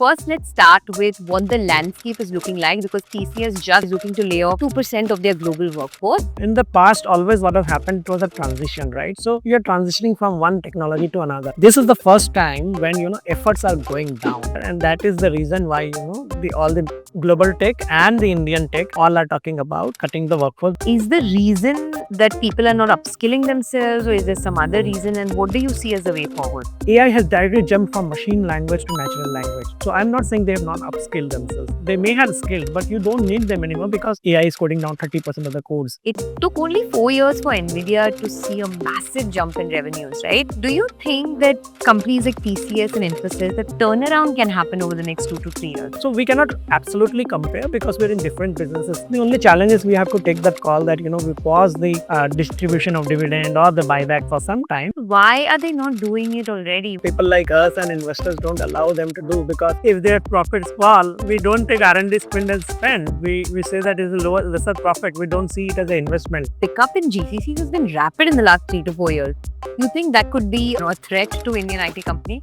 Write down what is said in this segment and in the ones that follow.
First, let's start with what the landscape is looking like because TCS just is looking to lay off 2% of their global workforce. In the past, always what has happened was a transition, right? So you're transitioning from one technology to another. This is the first time when efforts are going down, and that is the reason why all the global tech and the Indian tech all are talking about cutting the workforce. Is the reason that people are not upskilling themselves, or is there some other reason? And what do you see as the way forward? AI has directly jumped from machine language to natural language. So I'm not saying they have not upskilled themselves. They may have skilled, but you don't need them anymore because AI is coding down 30% of the codes. It took only 4 years for Nvidia to see a massive jump in revenues, right? Do you think that companies like TCS and Infosys, the turnaround can happen over the next 2 to 3 years? So we cannot absolutely compare because we're in different businesses. The only challenge is we have to take that call that we pause the distribution of dividend or the buyback for some time. Why are they not doing it already? People like us and investors don't allow them to do, because if their profits fall, we don't take R&D spend and spend. We say that is a lesser profit. We don't see it as an investment. Pickup in GCCs has been rapid in the last 3 to 4 years. You think that could be a threat to Indian IT company?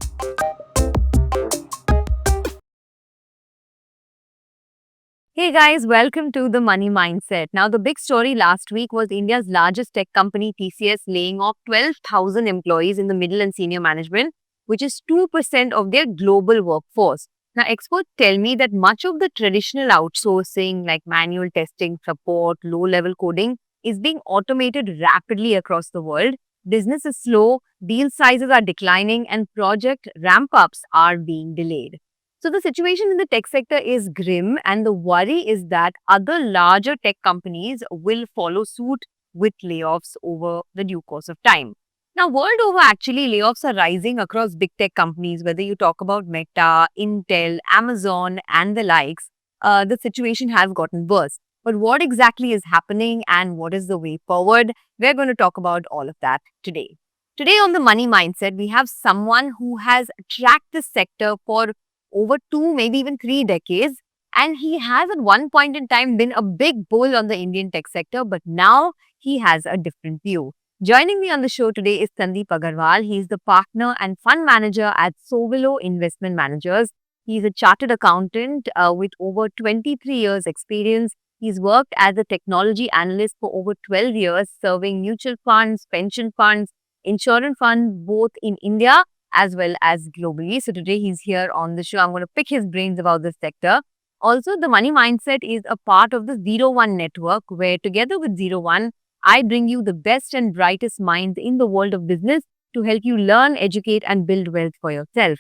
Hey guys, welcome to the Money Mindset. Now, the big story last week was India's largest tech company, TCS, laying off 12,000 employees in the middle and senior management, which is 2% of their global workforce. Now, experts tell me that much of the traditional outsourcing, like manual testing, support, low-level coding, is being automated rapidly across the world. Business is slow, deal sizes are declining, and project ramp-ups are being delayed. So the situation in the tech sector is grim, and the worry is that other larger tech companies will follow suit with layoffs over the due course of time. Now, world over, actually, layoffs are rising across big tech companies, whether you talk about Meta, Intel, Amazon, and the likes. The situation has gotten worse. But what exactly is happening and what is the way forward? We're going to talk about all of that today. Today on the Money Mindset, we have someone who has tracked this sector for over 2, maybe even 3 decades. And he has at one point in time been a big bull on the Indian tech sector, but now he has a different view. Joining me on the show today is Sandip Agarwal. He is the partner and fund manager at Sowilo Investment Managers. He is a chartered accountant with over 23 years experience. He's worked as a technology analyst for over 12 years, serving mutual funds, pension funds, insurance funds, both in India as well as globally. So today he's here on the show. I'm going to pick his brains about this sector. Also, the Money Mindset is a part of the 01 network, where together with 01, I bring you the best and brightest minds in the world of business to help you learn, educate, and build wealth for yourself.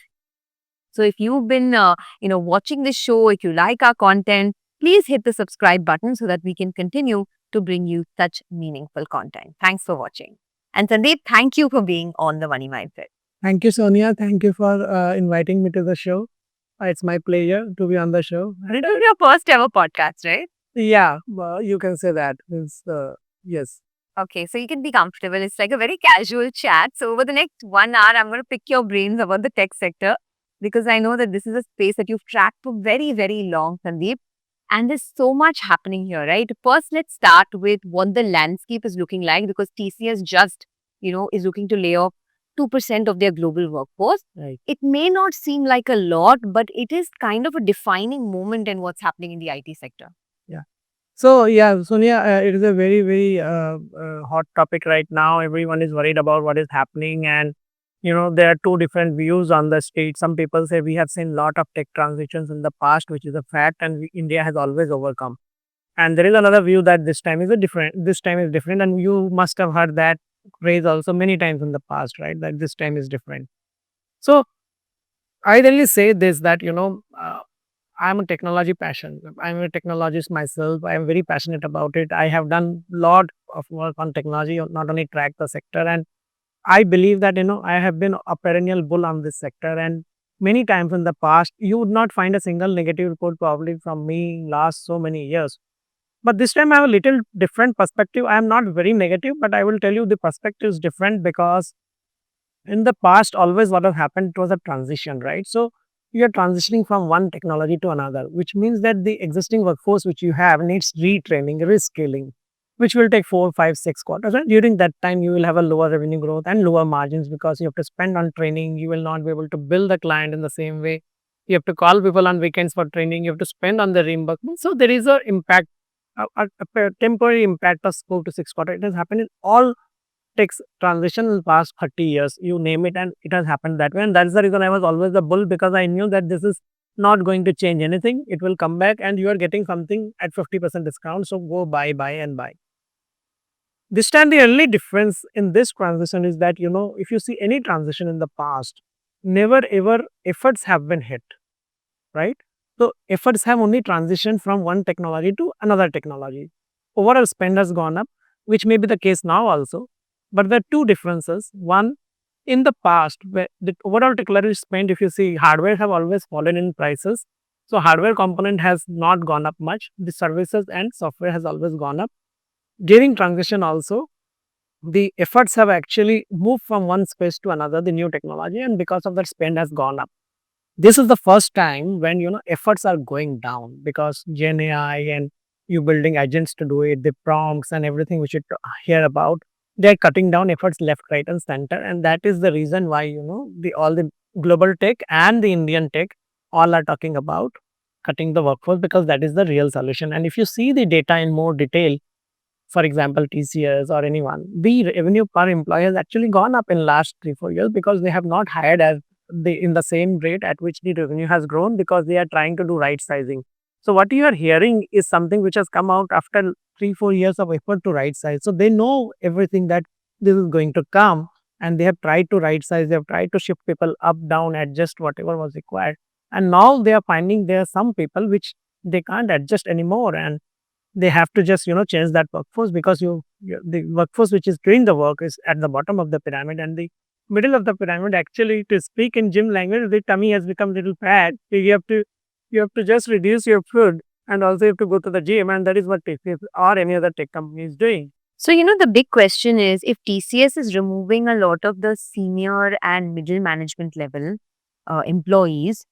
So if you've been, watching this show, if you like our content, please hit the subscribe button so that we can continue to bring you such meaningful content. Thanks for watching. And Sandeep, thank you for being on the Money Mindset. Thank you, Sonia. Thank you for inviting me to the show. It's my pleasure to be on the show. This is your first ever podcast, right? Yeah, you can say that. Yes. Okay, so you can be comfortable. It's like a very casual chat. So over the next 1 hour, I'm going to pick your brains about the tech sector, because I know that this is a space that you've tracked for very, very long, Sandeep. And there's so much happening here, right? First, let's start with what the landscape is looking like, because TCS just, is looking to lay off 2% of their global workforce. Right. It may not seem like a lot, but it is kind of a defining moment in what's happening in the IT sector. So, yeah, Sonia, it is a very, very hot topic right now. Everyone is worried about what is happening. And, there are two different views on the state. Some people say we have seen a lot of tech transitions in the past, which is a fact, and India has always overcome. And there is another view that this time is different. And you must have heard that phrase also many times in the past, right? That this time is different. So I really say this, that, I'm a technology passion. I'm a technologist myself. I'm very passionate about it. I have done a lot of work on technology, not only track the sector. And I believe that, I have been a perennial bull on this sector. And many times in the past, you would not find a single negative report probably from me last so many years. But this time I have a little different perspective. I am not very negative, but I will tell you the perspective is different, because in the past, always what has happened was a transition, right? So you are transitioning from one technology to another, which means that the existing workforce which you have needs retraining, reskilling, which will take 4, 5, 6 quarters. And during that time, you will have a lower revenue growth and lower margins, because you have to spend on training. You will not be able to bill the client in the same way. You have to call people on weekends for training. You have to spend on the reimbursement. So there is a impact, a temporary impact of 4 to 6 quarters. It has happened in all takes transition in the past 30 years, you name it, and it has happened that way. And that's the reason I was always a bull, because I knew that this is not going to change anything. It will come back and you are getting something at 50% discount. So go buy and buy. This time, the only difference in this transition is that, if you see any transition in the past, never ever efforts have been hit, right? So efforts have only transitioned from one technology to another technology. Overall spend has gone up, which may be the case now also. But there are two differences. One, in the past, where the overall technology spend, if you see, hardware have always fallen in prices. So hardware component has not gone up much. The services and software has always gone up. During transition also, the efforts have actually moved from one space to another, the new technology, and because of that, spend has gone up. This is the first time when efforts are going down, because Gen AI and you building agents to do it, the prompts and everything which you hear about, they're cutting down efforts left, right, and center, and that is the reason why the all the global tech and the Indian tech all are talking about cutting the workforce, because that is the real solution. And if you see the data in more detail, for example, TCS or anyone, the revenue per employee has actually gone up in last 3 4 years, because they have not hired as in the same rate at which the revenue has grown, because they are trying to do right sizing. So what you are hearing is something which has come out after 3 4 years of effort to right size. So they know everything that this is going to come, and they have tried to right size. They have tried to shift people up, down, adjust whatever was required, and now they are finding there are some people which they can't adjust anymore, and they have to just change that workforce, because the workforce which is doing the work is at the bottom of the pyramid, and the middle of the pyramid, actually, to speak in gym language, the tummy has become little fat. So you have to just reduce your food, and also you have to go to the gym, and that is what TCS or any other tech company is doing. So, the big question is, if TCS is removing a lot of the senior and middle management level employees,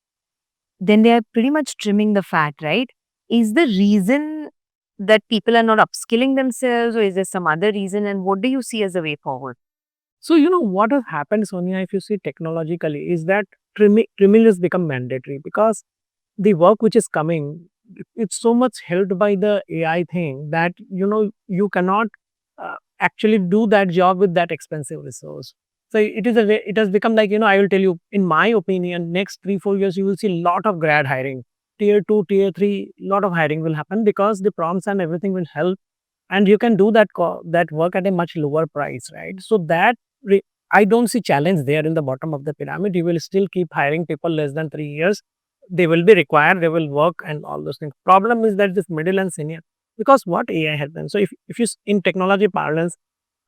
then they are pretty much trimming the fat, right? Is the reason that people are not upskilling themselves, or is there some other reason? And what do you see as a way forward? So what has happened, Sonia, if you see technologically, is that trimming has become mandatory, because the work which is coming, it's so much helped by the AI thing that you cannot actually do that job with that expensive resource. So it has become like, I will tell you, in my opinion, next 3 4 years you will see a lot of grad hiring, tier 2, tier 3, lot of hiring will happen, because the prompts and everything will help, and you can do that work at a much lower price, right? So that I don't see challenge there in the bottom of the pyramid. You will still keep hiring people less than 3 years. They will be required. They will work and all those things. Problem is that this middle and senior, because what AI has done. So if you in technology parlance,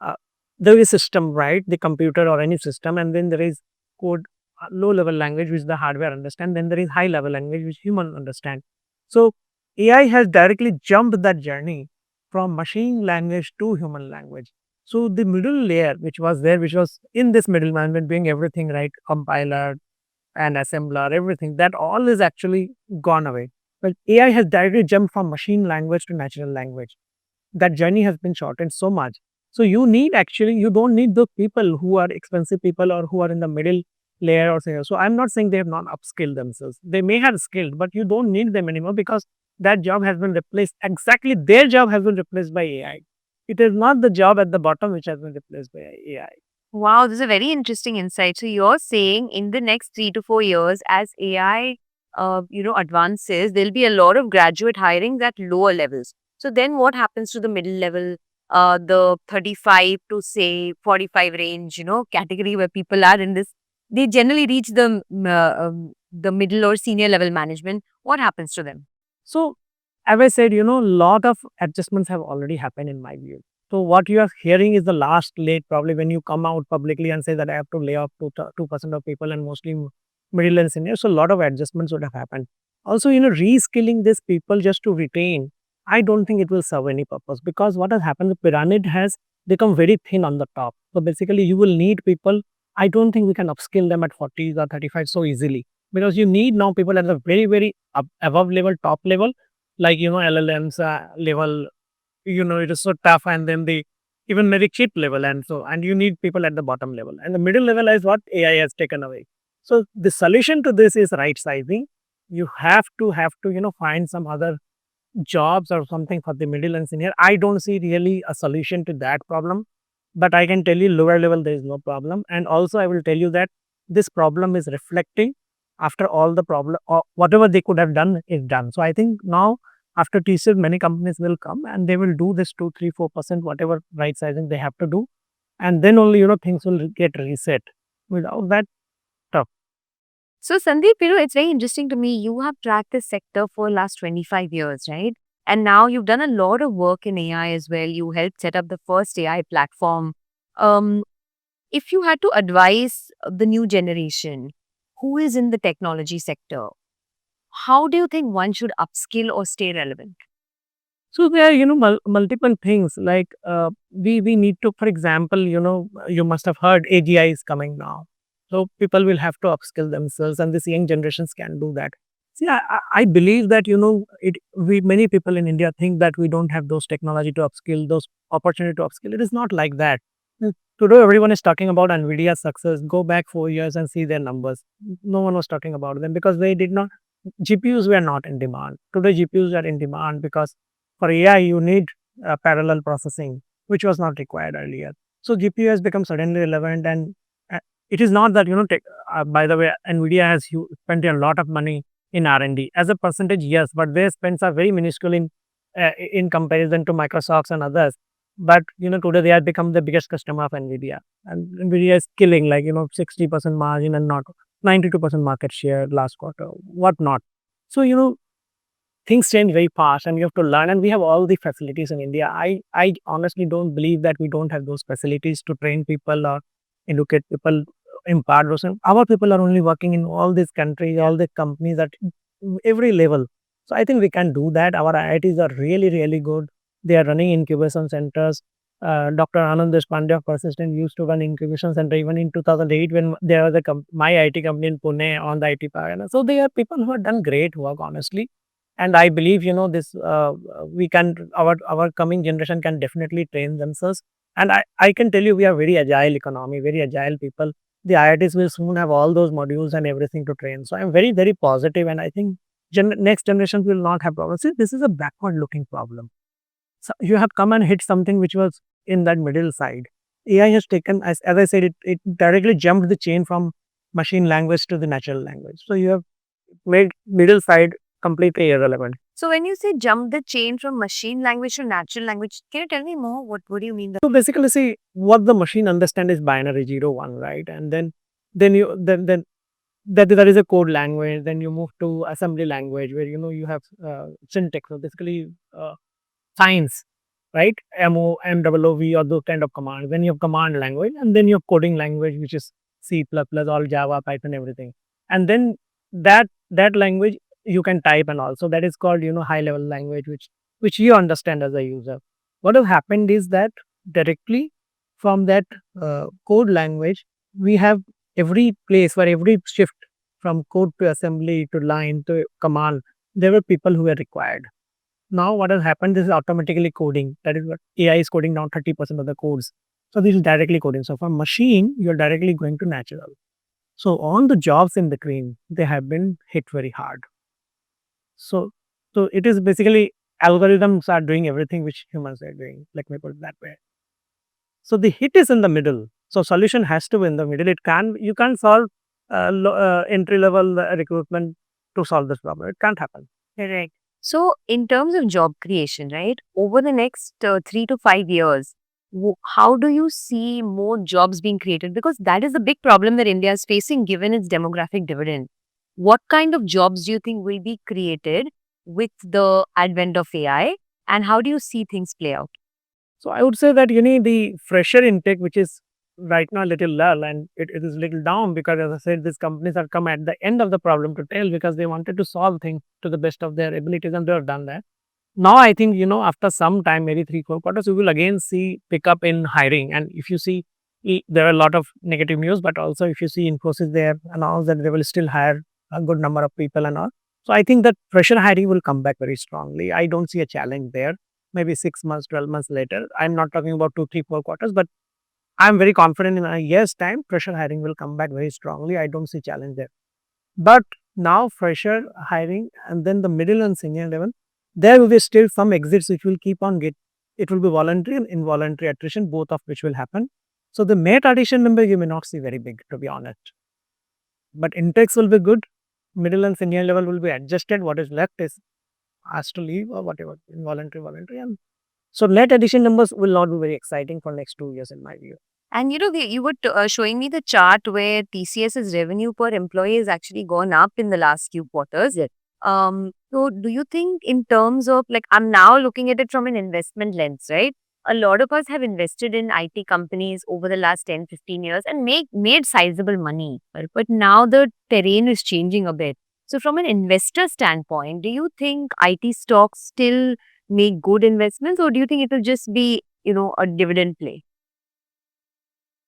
uh, there is system, right? The computer or any system, and then there is code, low level language which the hardware understand. Then there is high level language which human understand. So AI has directly jumped that journey from machine language to human language. So the middle layer, which was there, which was in this middle management doing everything right, compiler and assembler, everything, that all is actually gone away. But AI has directly jumped from machine language to natural language. That journey has been shortened so much. So you don't need the people who are expensive people or who are in the middle layer or so. So I'm not saying they have not upskilled themselves. They may have skilled, but you don't need them anymore, because that job has been replaced. Exactly, their job has been replaced by AI. It is not the job at the bottom which has been replaced by AI. Wow, this is a very interesting insight. So you're saying in the next 3 to 4 years, as AI, advances, there'll be a lot of graduate hirings at lower levels. So then what happens to the middle level, the 35 to say 45 range, category where people are in this? They generally reach the middle or senior level management. What happens to them? So, as I said, lot of adjustments have already happened in my view. So, what you are hearing is the last late, probably when you come out publicly and say that I have to lay off 2% of people, and mostly middle and senior. So, a lot of adjustments would have happened. Also, reskilling these people just to retain, I don't think it will serve any purpose, because what has happened, the pyramid has become very thin on the top. So, basically, you will need people. I don't think we can upskill them at 40s or 35 so easily, because you need now people at the very, very above level, top level, like LLMs level. It is so tough, and then the even very cheap level, and you need people at the bottom level, and the middle level is what AI has taken away. So the solution to this is right sizing. You have to find some other jobs or something for the middle and senior. I don't see really a solution to that problem, but I can tell you lower level there is no problem. And also I will tell you that this problem is reflecting after all the problem or whatever they could have done is done. So I think now after TCS, many companies will come and they will do this 2, 3, 4%, whatever right sizing they have to do. And then only, things will get reset. Without that, tough. So, Sandeep, it's very interesting to me. You have tracked this sector for last 25 years, right? And now you've done a lot of work in AI as well. You helped set up the first AI platform. Um, if you had to advise the new generation who is in the technology sector, how do you think one should upskill or stay relevant? So there are, multiple things like we need to, for example, you must have heard AGI is coming now. So people will have to upskill themselves, and these young generations can do that. See, I believe that we many people in India think that we don't have those technology to upskill, those opportunity to upskill. It is not like that. Mm, Today, everyone is talking about Nvidia's success. Go back 4 years and see their numbers. No one was talking about them because they did not. GPUs were not in demand. Today, GPUs are in demand because for AI, you need parallel processing, which was not required earlier. So GPU has become suddenly relevant, and uh, it is not that by the way, Nvidia has spent a lot of money in R&D as a percentage. Yes, but their spends are very minuscule in comparison to Microsoft and others. But today they have become the biggest customer of Nvidia, and Nvidia is killing 60% margin and not 92% market share last quarter. What not? So things change very fast and you have to learn, and we have all the facilities in India. I honestly don't believe that we don't have those facilities to train people or educate people, impart those. Our people are only working in all these countries, all the companies at every level. So I think we can do that. Our IITs are really, really good. They are running incubation centers. Dr. Anand Deshpande of Persistent used to run incubation center even in 2008 when there was my IT company in Pune on the IT park. So they are people who have done great work, honestly. And I believe this we can our coming generation can definitely train themselves. And I can tell you we are very agile economy, very agile people. The IITs will soon have all those modules and everything to train. So I'm very, very positive, and I think next generations will not have problems. See, this is a backward looking problem. So you have come and hit something which was in that middle side. AI has taken, as I said, it directly jumped the chain from machine language to the natural language. So you have made middle side completely irrelevant. So, when you say jump the chain from machine language to natural language, can you tell me more? What do you mean? So basically, see what the machine understand is binary 0, 1, right? And then that is a code language. Then you move to assembly language where you have syntax. So basically, science, right? MOV or those kind of commands. Then you have command language, and then you have coding language, which is C++, all Java, Python, everything. And then that language you can type, and also that is called high level language, which you understand as a user. What has happened is that directly from that code language, we have every place for every shift from code to assembly to line to command. There were people who were required. Now what has happened, this is automatically coding. That is what AI is coding now 30% of the codes. So this is directly coding. So from machine, you're directly going to natural. So all the jobs in between, they have been hit very hard. So so it is basically algorithms are doing everything which humans are doing. Let me put it that way. So the hit is in the middle. So solution has to be in the middle. You can't solve entry level recruitment to solve this problem. It can't happen. Correct. So, in terms of job creation, right, over the next 3 to 5 years, how do you see more jobs being created? Because that is the big problem that India is facing given its demographic dividend. What kind of jobs do you think will be created with the advent of AI? And how do you see things play out? So I would say that you need the fresher intake, which is right now a little lull, and it is little down because, as I said, these companies are come at the end of the problem to tell because they wanted to solve things to the best of their abilities, and they have done that. Now I think after some time, maybe 3, 4 quarters, we will again see pickup in hiring. And if you see, there are a lot of negative news, but also if you see Infosys there announced that they will still hire a good number of people and all. So I think that fresher hiring will come back very strongly. I don't see a challenge there. Maybe 6 months, 12 months later. I'm not talking about 2, 3, 4 quarters, but I'm very confident in a year's time, fresher hiring will come back very strongly. I don't see challenge there. But now fresher hiring, and then the middle and senior level, there will be still some exits which will keep on it will be voluntary and involuntary attrition, both of which will happen. So the net addition number you may not see very big, to be honest. But intakes will be good. Middle and senior level will be adjusted. What is left is has to leave or whatever, involuntary, voluntary. And so net addition numbers will not be very exciting for next 2 years in my view. And you were showing me the chart where TCS's revenue per employee has actually gone up in the last few quarters. Yes. So do you think in terms of like, I'm now looking at it from an investment lens, right? A lot of us have invested in IT companies over the last 10, 15 years and made sizable money. Right? But now the terrain is changing a bit. So from an investor standpoint, do you think IT stocks still make good investments, or do you think it will just be, a dividend play?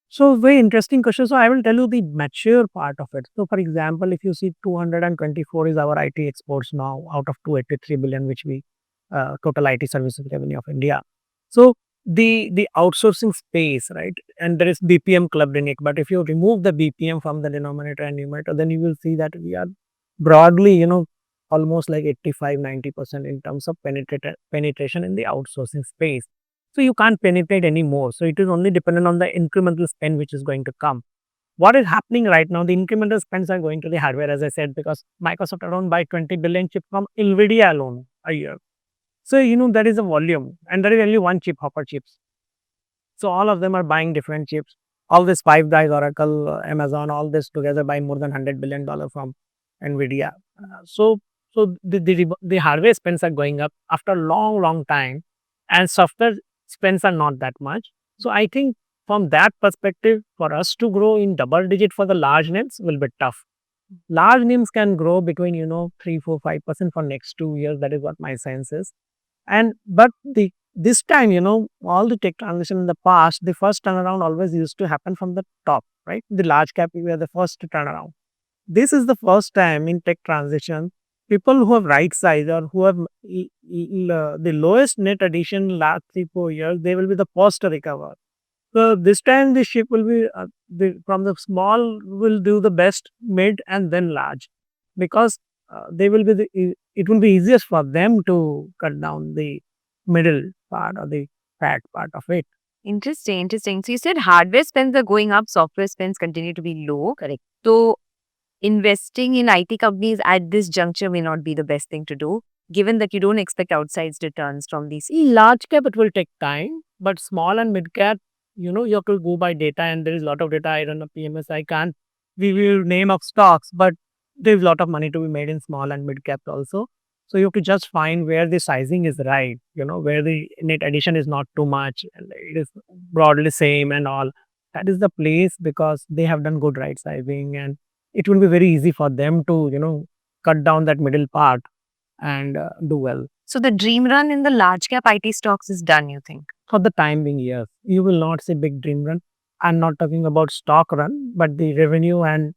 So very interesting question. So I will tell you the mature part of it. So for example, if you see 224 is our IT exports now out of 283 billion, which we total IT services revenue of India. So the outsourcing space, right? And there is BPM clubbed in it. But if you remove the BPM from the denominator and numerator, then you will see that we are broadly, almost like 85-90% in terms of penetration in the outsourcing space. So you can't penetrate anymore. So it is only dependent on the incremental spend which is going to come. What is happening right now? The incremental spends are going to the hardware, as I said, because Microsoft around buy 20 billion chip from Nvidia alone a year. So that is a volume, and there is only one chip, Hopper chips. So all of them are buying different chips. All this Five Guys, Oracle, Amazon, all this together buy more than $100 billion from Nvidia. So the hardware spends are going up after a long time, and software spends are not that much. So I think from that perspective, for us to grow in double digit for the large names will be tough. Large names can grow between 3, 4, 5% for next 2 years. That is what my sense is. And but this time, all the tech transition in the past, the first turnaround always used to happen from the top, right? The large cap, we were the first to turn around. This is the first time in tech transition, people who have right size or who have the lowest net addition last 3, 4 years, they will be the first to recover. So this time the ship will be from the small will do the best, mid and then large, because they will be it will be easiest for them to cut down the middle part or the fat part of it. Interesting. So you said hardware spends are going up, software spends continue to be low. Correct. So investing in IT companies at this juncture may not be the best thing to do, given that you don't expect outsized returns from these. Large cap, it will take time, but small and mid cap, you have to go by data, and there is a lot of data. I don't know PMS. I can't. We will name of stocks, but there's a lot of money to be made in small and mid cap also. So you have to just find where the sizing is right. Where the net addition is not too much, and it is broadly same and all. That is the place, because they have done good right sizing, and it will be very easy for them to cut down that middle part and do well. So the dream run in the large cap IT stocks is done, you think? For the time being, yes. You will not see big dream run. I'm not talking about stock run, but the revenue and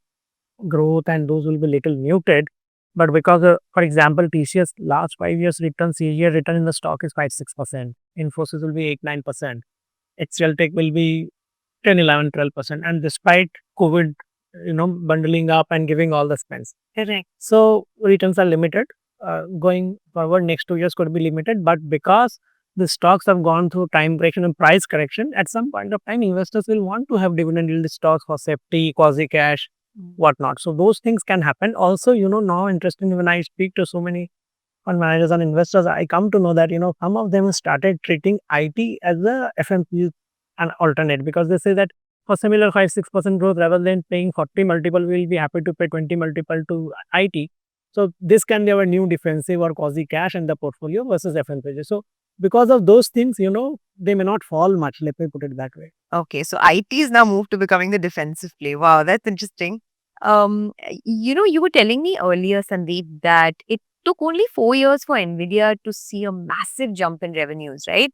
growth and those will be little muted. But because, for example, TCS last 5 years return, CAGR return in the stock is 5-6%. Infosys will be 8-9%. HCL Tech will be 10-11-12%. And despite COVID, bundling up and giving all the spends. Correct. So returns are limited. Going forward, next 2 years could be limited. But because the stocks have gone through time correction and price correction, at some point of time, investors will want to have dividend yield stocks for safety, quasi cash, whatnot. So those things can happen. Also, now interestingly, when I speak to so many fund managers and investors, I come to know that, some of them started treating IT as a FMCG an alternate, because they say that for similar 5-6% growth, rather than paying 40 multiple, we'll be happy to pay 20 multiple to IT. So this can be our new defensive or quasi cash in the portfolio versus FMCG. So because of those things, they may not fall much. Let me put it that way. Okay, so IT is now moved to becoming the defensive play. Wow, that's interesting. You were telling me earlier, Sandeep, that it took only 4 years for Nvidia to see a massive jump in revenues, right?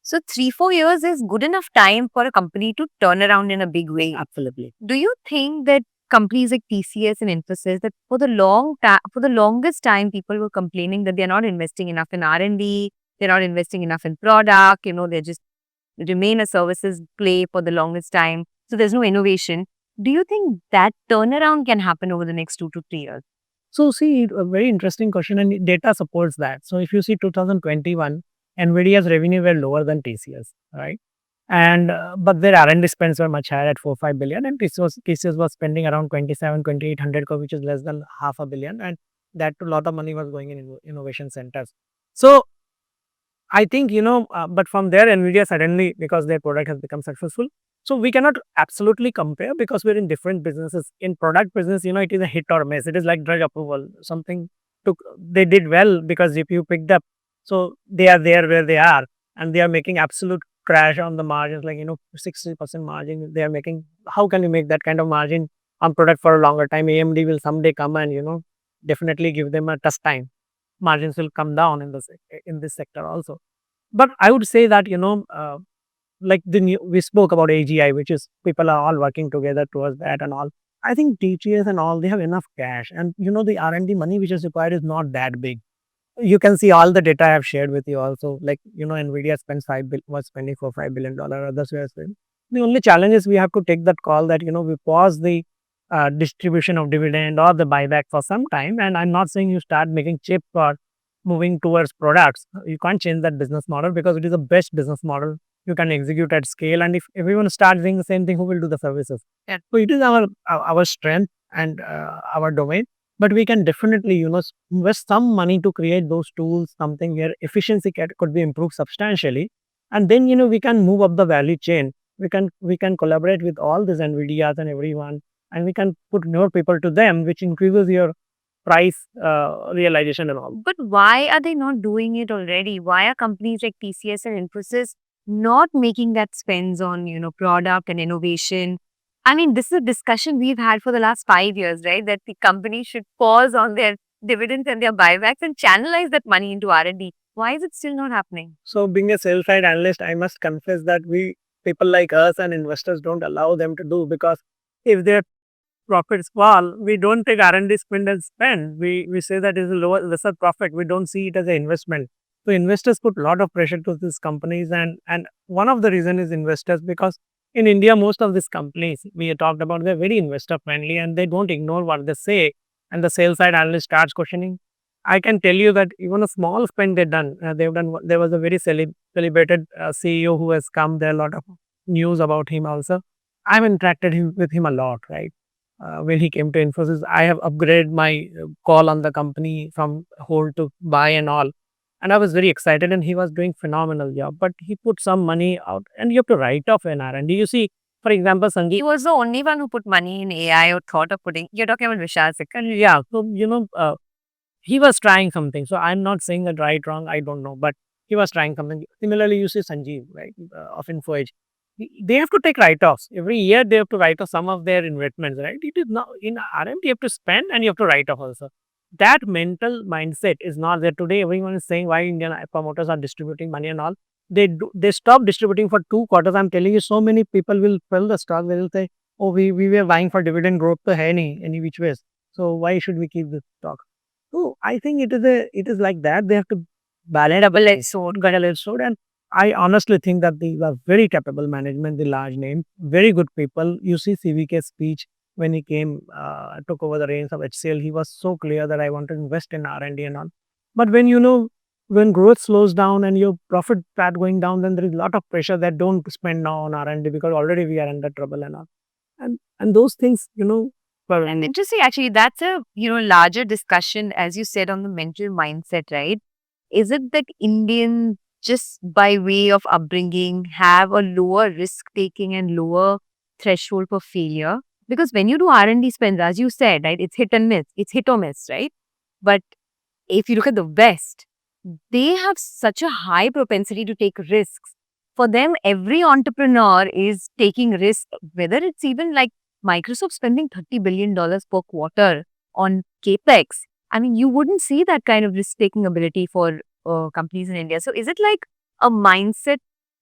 So 3-4 years is good enough time for a company to turn around in a big way. Absolutely. Do you think that companies like TCS and Infosys, that for the longest time, people were complaining that they're not investing enough in R&D, they're not investing enough in product, they just remain a services play for the longest time. So there's no innovation. Do you think that turnaround can happen over the next 2 to 3 years? So see, a very interesting question, and data supports that. So if you see 2021, Nvidia's revenue were lower than TCS, right? And but their R&D spends were much higher at 4-5 billion, and TCS was spending around 27-2800 crore, which is less than half a billion, and that a lot of money was going in innovation centers. So I think, but from there, Nvidia suddenly, because their product has become successful. So we cannot absolutely compare because we're in different businesses. In product business, it is a hit or miss. It is like drug approval. Something they did well because if you picked up, so they are there where they are, and they are making absolute crash on the margins, like, 60% margin they are making. How can you make that kind of margin on product for a longer time? AMD will someday come and, definitely give them a tough time. Margins will come down in this sector also. But I would say that, like we spoke about AGI, which is people are all working together towards that and all. I think TTS and all, they have enough cash, and the R&D money which is required is not that big. You can see all the data I have shared with you also. Like, Nvidia spends was spending for $5 billion. Others were spending. The only challenge is we have to take that call that, we pause the distribution of dividend or the buyback for some time. And I'm not saying you start making chips or moving towards products. You can't change that business model because it is the best business model you can execute at scale. And if everyone starts doing the same thing, who will do the services? Yeah. So it is our strength and our domain. But we can definitely, invest some money to create those tools, something where efficiency could be improved substantially. And then, we can move up the value chain. We can collaborate with all these NVIDIAs and everyone, and we can put more people to them, which increases your price realization and all. But why are they not doing it already? Why are companies like TCS and Infosys not making that spends on, product and innovation? I mean, this is a discussion we've had for the last 5 years, right? That the company should pause on their dividends and their buybacks and channelize that money into R&D. Why is it still not happening? So being a sell side analyst, I must confess that we people like us and investors don't allow them to do, because if their profits fall, we don't take R&D spend and spend. We say that is a lesser profit. We don't see it as an investment. So investors put a lot of pressure to these companies, and one of the reason is investors, because in India most of these companies we talked about, they're very investor friendly and they don't ignore what they say, and the sales side analyst starts questioning. I can tell you that even a small spend they've done. There was a very celebrated CEO who has come. There are a lot of news about him also. I've interacted with him a lot, right? When he came to Infosys, I have upgraded my call on the company from hold to buy and all. And I was very excited, and he was doing phenomenal job. But he put some money out, and you have to write off an R&D. You see, for example, Sangeet. He was the only one who put money in AI or thought of putting. You're talking about Vishal Sikka. Yeah, so he was trying something. So I'm not saying that right, wrong, I don't know, but he was trying something. Similarly, you see Sanjeev, right, of InfoEdge. They have to take write-offs. Every year they have to write off some of their investments, right? It is not in RM, you have to spend and you have to write off also. That mental mindset is not there today. Everyone is saying why Indian promoters are distributing money and all. They stop distributing for 2 quarters. I'm telling you, so many people will sell the stock. They will say, oh, we were buying for dividend growth to any which ways. So why should we keep this stock? So I think it is like that. They have to balance double-edged sword, double-edged sword, and I honestly think that these are very capable management, the large name, very good people. You see CVK's speech when he came, took over the reins of HCL. He was so clear that I want to invest in R&D and all. But when growth slows down and your profit start going down, then there is a lot of pressure that don't spend now on R&D because already we are under trouble and all. And those things, well, And interesting, actually, that's a larger discussion, as you said, on the mental mindset, right? Is it that Indians, just by way of upbringing, have a lower risk taking and lower threshold for failure? Because when you do R&D spends, as you said, right, it's hit and miss, it's hit or miss, right? But if you look at the West, they have such a high propensity to take risks. For them, every entrepreneur is taking risks, whether it's even like Microsoft spending $30 billion per quarter on capex. I mean, you wouldn't see that kind of risk taking ability for companies in India. So, is it like a mindset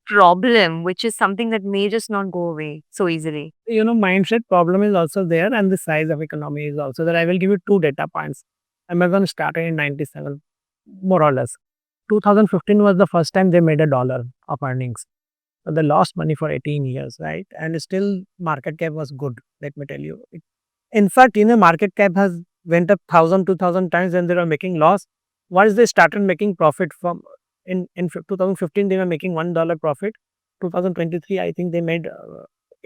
problem, which is something that may just not go away so easily? mindset problem is also there, and the size of economy is also there. I will give you two data points. Amazon started in 97, more or less. 2015 was the first time they made $1 of earnings. So they lost money for 18 years, right? And still market cap was good, let me tell you. In fact, market cap has went up 1,000, 2,000 times and they were making loss. Once they started making profit from in 2015, they were making $1 profit. 2023, I think they made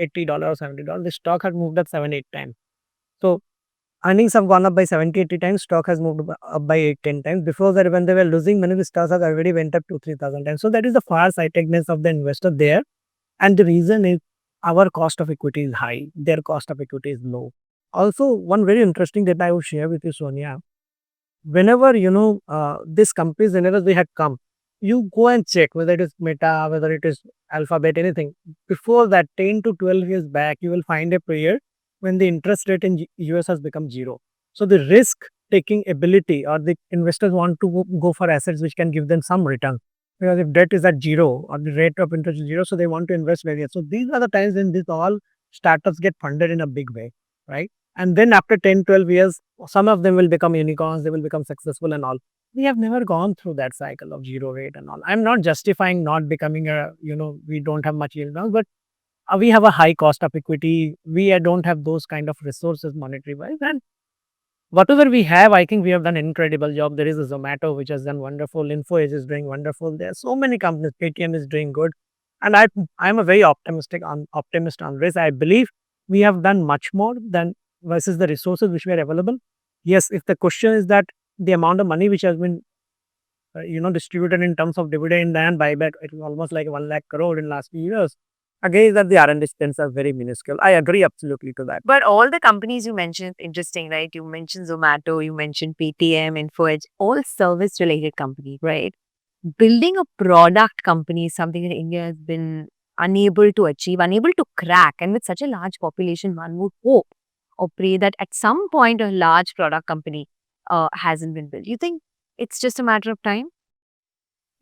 $80 or $70. The stock had moved up 7, 8 times. So earnings have gone up by 70, 80 times. Stock has moved up by 8, 10 times. Before that, when they were losing money, the stocks have already went up to 3,000 times. So that is the far-sightedness of the investor there. And the reason is our cost of equity is high. Their cost of equity is low. Also, one very interesting data I will share with you, Sonia. Whenever, these companies, whenever they had come, you go and check whether it is Meta, whether it is Alphabet, anything. Before that, 10 to 12 years back, you will find a period when the interest rate in US has become zero. So the risk taking ability or the investors want to go for assets which can give them some return. Because if debt is at zero or the rate of interest is zero, so they want to invest very. So these are the times when these all startups get funded in a big way, right? And then after 10, 12 years, some of them will become unicorns, they will become successful and all. We have never gone through that cycle of zero rate and all. I'm not justifying not becoming we don't have much yield now, but we have a high cost of equity. We don't have those kind of resources monetary wise. And whatever we have, I think we have done an incredible job. There is a Zomato which has done wonderful. InfoEdge is doing wonderful. There are so many companies. Paytm is doing good, and I'm a very optimist on this. I believe we have done much more than versus the resources which were available. Yes, if the question is that the amount of money which has been distributed in terms of dividend and buyback, it was almost like 1 lakh crore in last few years. Again, that the R&D spends are very minuscule. I agree absolutely to that. But all the companies you mentioned, interesting, right? You mentioned Zomato, you mentioned Paytm, InfoEdge, all service related companies, right? Building a product company is something that India has been unable to achieve, unable to crack. And with such a large population, one would hope or pray that at some point a large product company hasn't been built. You think it's just a matter of time?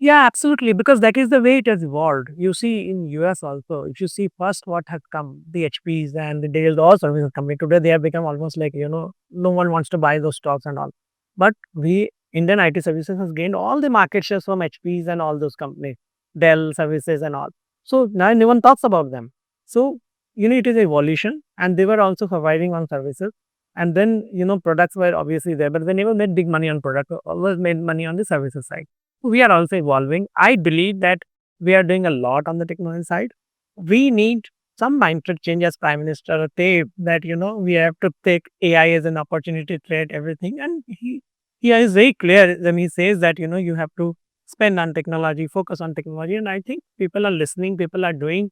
Yeah, absolutely. Because that is the way it has evolved. You see in US also, if you see first what has come, the HPs and the Dell, all services company today, they have become almost like, no one wants to buy those stocks and all. But Indian IT services has gained all the market shares from HPs and all those companies, Dell services and all. So now no one talks about them. So, it is evolution and they were also surviving on services. And then, products were obviously there, but they never made big money on product, always made money on the services side. We are also evolving. I believe that we are doing a lot on the technology side. We need some mindset change as Prime Minister say that, we have to take AI as an opportunity to trade everything. And he is very clear when he says that, you have to spend on technology, focus on technology. And I think people are listening, people are doing.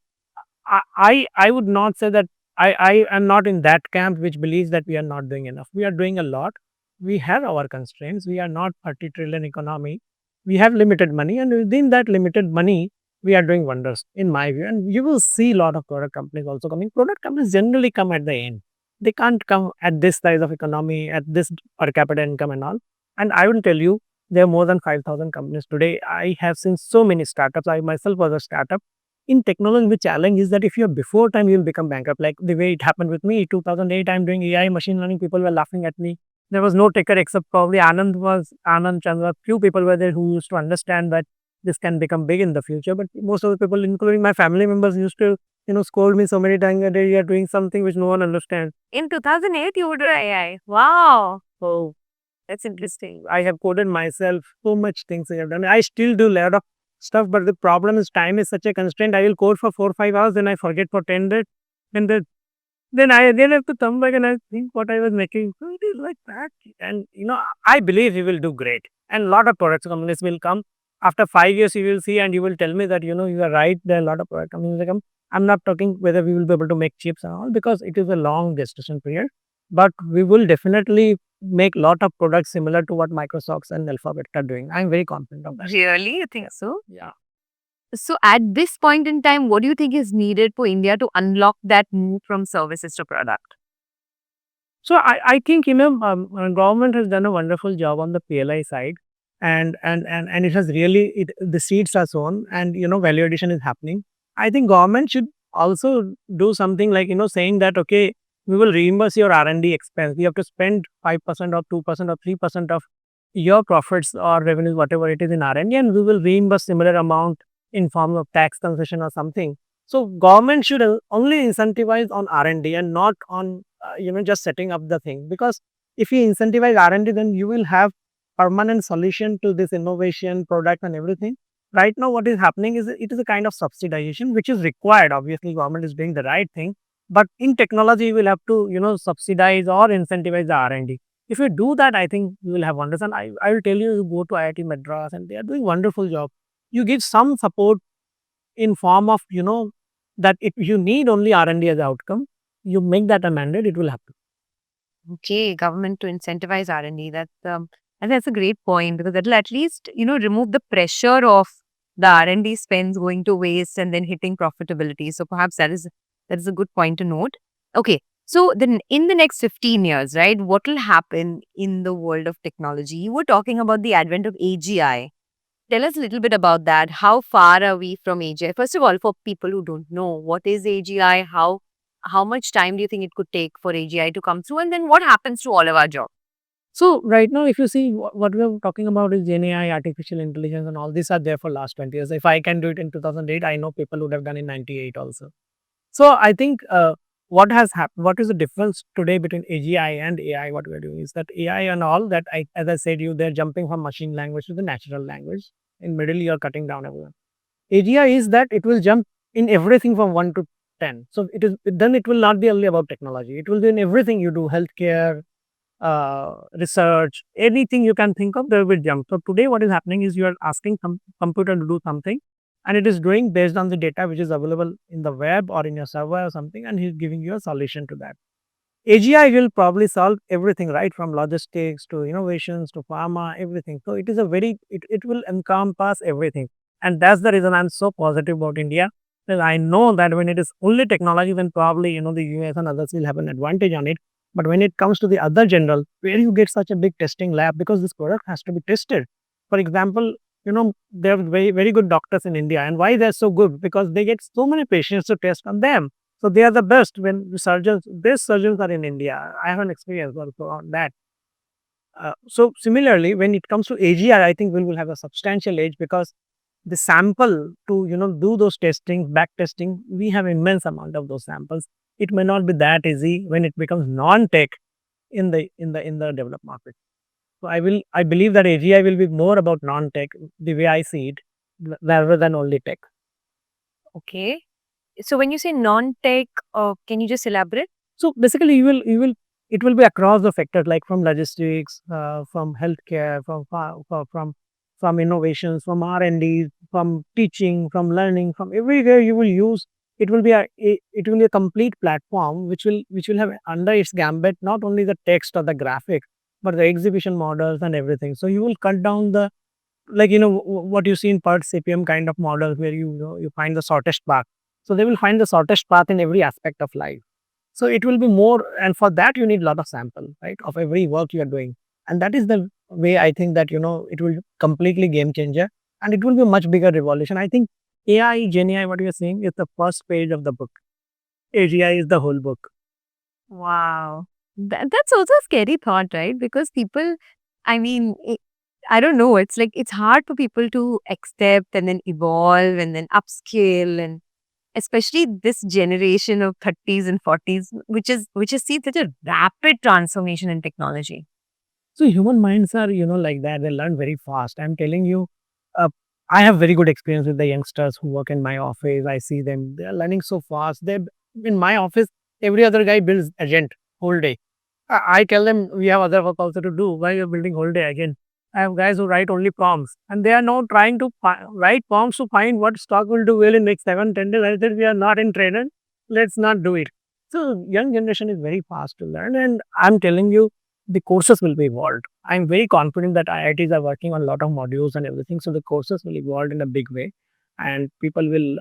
I would not say that I am not in that camp which believes that we are not doing enough. We are doing a lot. We have our constraints. We are not 30 trillion economy. We have limited money, and within that limited money, we are doing wonders, in my view. And you will see a lot of product companies also coming. Product companies generally come at the end. They can't come at this size of economy, at this per capita income and all. And I will tell you, there are more than 5,000 companies today. I have seen so many startups. I myself was a startup. In technology, the challenge is that if you're before time, you'll become bankrupt. Like the way it happened with me, 2008, I'm doing AI, machine learning. People were laughing at me. There was no taker except probably Anand Chandra. Few people were there who used to understand that this can become big in the future. But most of the people, including my family members, used to, scold me so many times that you are doing something which no one understands. In 2008, you would do AI. Wow. So That's interesting. I have coded myself so much things I have done. I still do a lot of stuff, but the problem is time is such a constraint. I will code for 4 or 5 hours, then I forget for 10 days, and then I again have to come back and I think what I was making. So it is like that. And I believe he will do great. And a lot of product companies will come. After 5 years, you will see and you will tell me that, you are right. There are a lot of product companies will come. I'm not talking whether we will be able to make chips and all because it is a long gestation period. But we will definitely make a lot of products similar to what Microsoft and Alphabet are doing. I'm very confident of that. Really? You think so? Yeah. So, at this point in time, what do you think is needed for India to unlock that move from services to product? So I think government has done a wonderful job on the PLI side, and it has really the seeds are sown, and value addition is happening. I think government should also do something like saying that okay, we will reimburse your R&D expense. You have to spend 5% or 2% or 3% of your profits or revenues, whatever it is in R&D, and we will reimburse similar amount in form of tax concession or something. So government should only incentivize on R&D and not on just setting up the thing, because If you incentivize R&D, then you will have permanent solution to this innovation, product and everything. Right now, what is happening is it is a kind of subsidization, which is required. Obviously, government is doing the right thing, but in technology, you will have to, subsidize or incentivize the R&D. If you do that, I think you will have wonders. And I will tell you, you go to IIT Madras and they are doing wonderful job. You give some support in form of, that if you need only R&D as outcome, you make that a mandate, it will happen. Okay, government to incentivize R&D. And that's a great point because that'll at least, remove the pressure of the R&D spends going to waste and then hitting profitability. So perhaps that is a good point to note. Okay. So then in the next 15 years, right, what will happen in the world of technology? You were talking about the advent of AGI. Tell us a little bit about that. How far are we from AGI? First of all, for people who don't know, what is AGI? How much time do you think it could take for AGI to come through? And then what happens to all of our jobs? So right now, if you see what we are talking about is Gen AI, artificial intelligence, and all these are there for last 20 years. If I can do it in 2008, I know people would have done in 98 also. So I think what has happened, what is the difference today between AGI and AI? What we are doing is that AI and all that, as I said, they're jumping from machine language to the natural language. In middle, you are cutting down everyone. AGI is that it will jump in everything from 1 to 10. So then it will not be only about technology. It will be in everything you do, healthcare, research, anything you can think of, there will jump. So today what is happening is you are asking some computer to do something and it is doing based on the data which is available in the web or in your server or something, and he's giving you a solution to that. AGI will probably solve everything, right? From logistics to innovations to pharma, everything. So it is it will encompass everything. And that's the reason I'm so positive about India. Because I know that when it is only technology, then probably, the US and others will have an advantage on it. But when it comes to the other general, where you get such a big testing lab, because this product has to be tested. For example, there are very, very good doctors in India. And why they're so good? Because they get so many patients to test on them. So they are the best when best surgeons are in India. I have an experience also on that. So similarly, when it comes to AGI, I think we will have a substantial edge because the sample to do those testing, back testing, we have immense amount of those samples. It may not be that easy when it becomes non-tech in the developed market. So I believe that AGI will be more about non-tech the way I see it rather than only tech. Okay. So when you say non-tech, can you just elaborate? So basically, it will be across the sectors, like from logistics, from healthcare, from innovations, from R&D, from teaching, from learning, from everywhere you will use. It will be a complete platform which will have under its gambit not only the text or the graphic, but the exhibition models and everything. So you will cut down the, like what you see in PERT CPM kind of models where you find the shortest path. So they will find the shortest path in every aspect of life. So it will be more, and for that you need a lot of sample, right, of every work you are doing. And that is the way I think that, it will completely game changer and it will be a much bigger revolution. I think AI, Gen AI, what you are saying is the first page of the book. AGI is the whole book. Wow. That's also a scary thought, right? Because people, I mean, I don't know. It's like it's hard for people to accept and then evolve and then upscale, and especially this generation of 30s and 40s, which is seen such a rapid transformation in technology. So human minds are, like that. They learn very fast. I'm telling you, uh, I have very good experience with the youngsters who work in my office. I see them; they are learning so fast. They in my office, every other guy builds agent whole day. I tell them we have other work also to do. Why you're building whole day again? I have guys who write only prompts, and they are now trying to write prompts to find what stock will do well in next 7, 10 days. I said we are not in trader. Let's not do it. So young generation is very fast to learn, and I'm telling you, the courses will be evolved. I'm very confident that IITs are working on a lot of modules and everything, so the courses will evolve in a big way, and people will.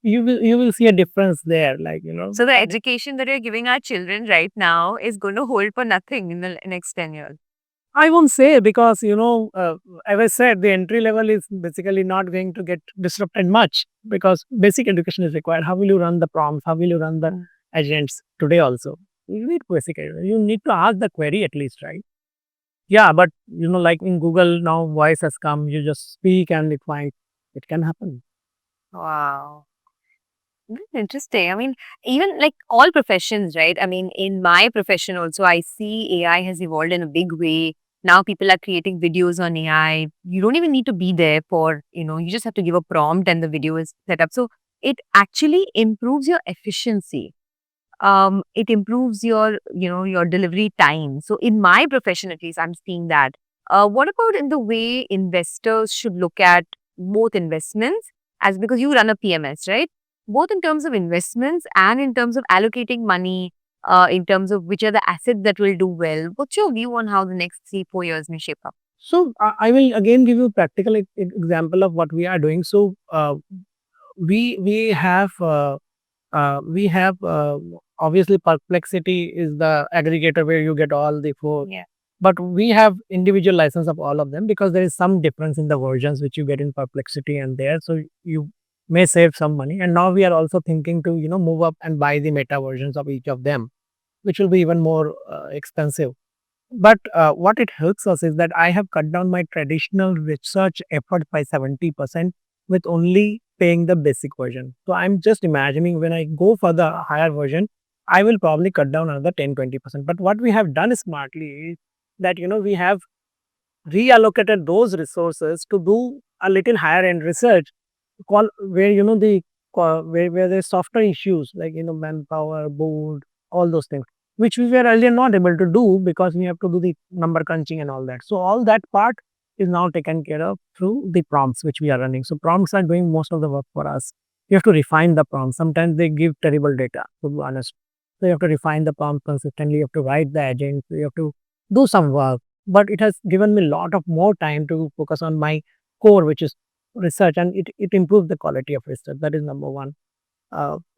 You will see a difference there, like So the education that you're giving our children right now is going to hold for nothing in the next 10 years. I won't say because, as I said, the entry level is basically not going to get disrupted much because basic education is required. How will you run the prompts? How will you run the agents today also? You need basic education. You need to ask the query at least, right? Yeah, but, like in Google now, voice has come. You just speak and it finds it can happen. Wow. Interesting. I mean, even like all professions, right? I mean, in my profession also, I see AI has evolved in a big way. Now people are creating videos on AI. You don't even need to be there for, you just have to give a prompt and the video is set up. So it actually improves your efficiency. It improves your delivery time. So in my profession, at least, I'm seeing that. What about in the way investors should look at both investments, as because you run a PMS, right? Both in terms of investments and in terms of allocating money, in terms of which are the assets that will do well. What's your view on how the next 3, 4 years may shape up? So I will again give you a practical example of what we are doing. So we have obviously Perplexity is the aggregator where you get all the four. Yeah. But we have individual license of all of them because there is some difference in the versions which you get in Perplexity and there. So you may save some money. And now we are also thinking to move up and buy the meta versions of each of them, which will be even more expensive. But what it helps us is that I have cut down my traditional research effort by 70% with only paying the basic version. So I'm just imagining when I go for the higher version, I will probably cut down another 10-20%. But what we have done smartly is that we have reallocated those resources to do a little higher end research call where where there's softer issues like manpower, board, all those things, which we were earlier not able to do because we have to do the number crunching and all that. So all that part is now taken care of through the prompts which we are running. So prompts are doing most of the work for us. You have to refine the prompts. Sometimes they give terrible data, to be honest. So you have to refine the prompt consistently. You have to write the agent. You have to do some work. But it has given me a lot of more time to focus on my core, which is research, and it improves the quality of research. That is number one.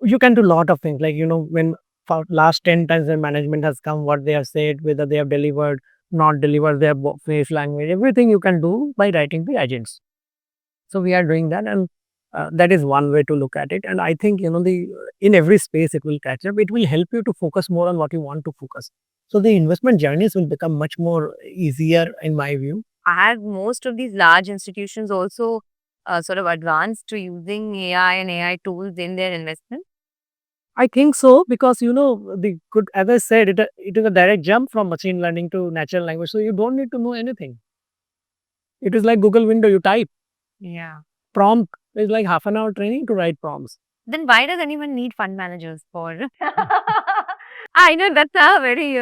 You can do a lot of things like when for last 10 times the management has come, what they have said, whether they have delivered, not delivered, their face language, everything you can do by writing the agents. So we are doing that, and that is one way to look at it. And I think the in every space it will catch up. It will help you to focus more on what you want to focus. So the investment journeys will become much more easier in my view. Are most of these large institutions also sort of advanced to using AI and AI tools in their investment? I think so because the good, as I said, it is a direct jump from machine learning to natural language. So you don't need to know anything. It is like Google window. You type Yeah. prompt is like half an hour training to write prompts. Then why does anyone need fund managers for? I know that's a very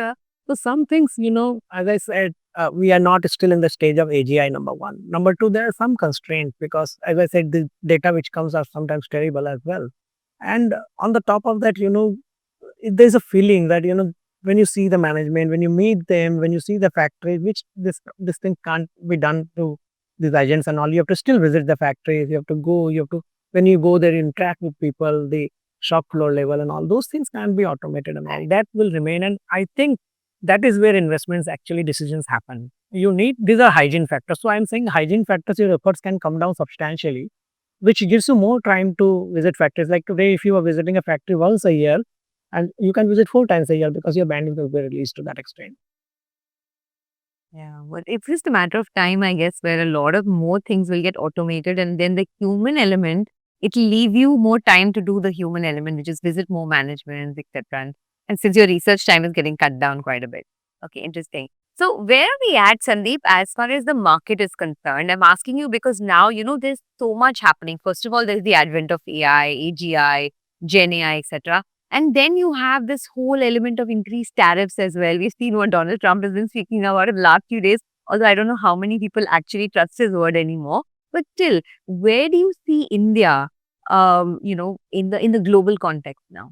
So some things, as I said, we are not still in the stage of AGI. Number one, number two, there are some constraints because, as I said, the data which comes are sometimes terrible as well. And on the top of that, there's a feeling that when you see the management, when you meet them, when you see the factory, which this thing can't be done through these agents and all. You have to still visit the factories. You have to go. You have to when you go there, you interact with people, the shop floor level, and all those things can be automated and all that will remain. And I think that is where investments actually decisions happen. You need these are hygiene factors. So I'm saying hygiene factors, your efforts can come down substantially, which gives you more time to visit factories. Like today, if you are visiting a factory once a year, and you can visit 4 times a year because your bandwidth will be released to that extent. Yeah, but it's just a matter of time, I guess, where a lot of more things will get automated, and then the human element, it'll leave you more time to do the human element, which is visit more management, etc. And since your research time is getting cut down quite a bit. Okay, interesting. So where are we at, Sandeep, as far as the market is concerned? I'm asking you because now, there's so much happening. First of all, there's the advent of AI, AGI, Gen AI, etc. And then you have this whole element of increased tariffs as well. We've seen what Donald Trump has been speaking about in the last few days, although I don't know how many people actually trust his word anymore. But still, where do you see India, in the global context now?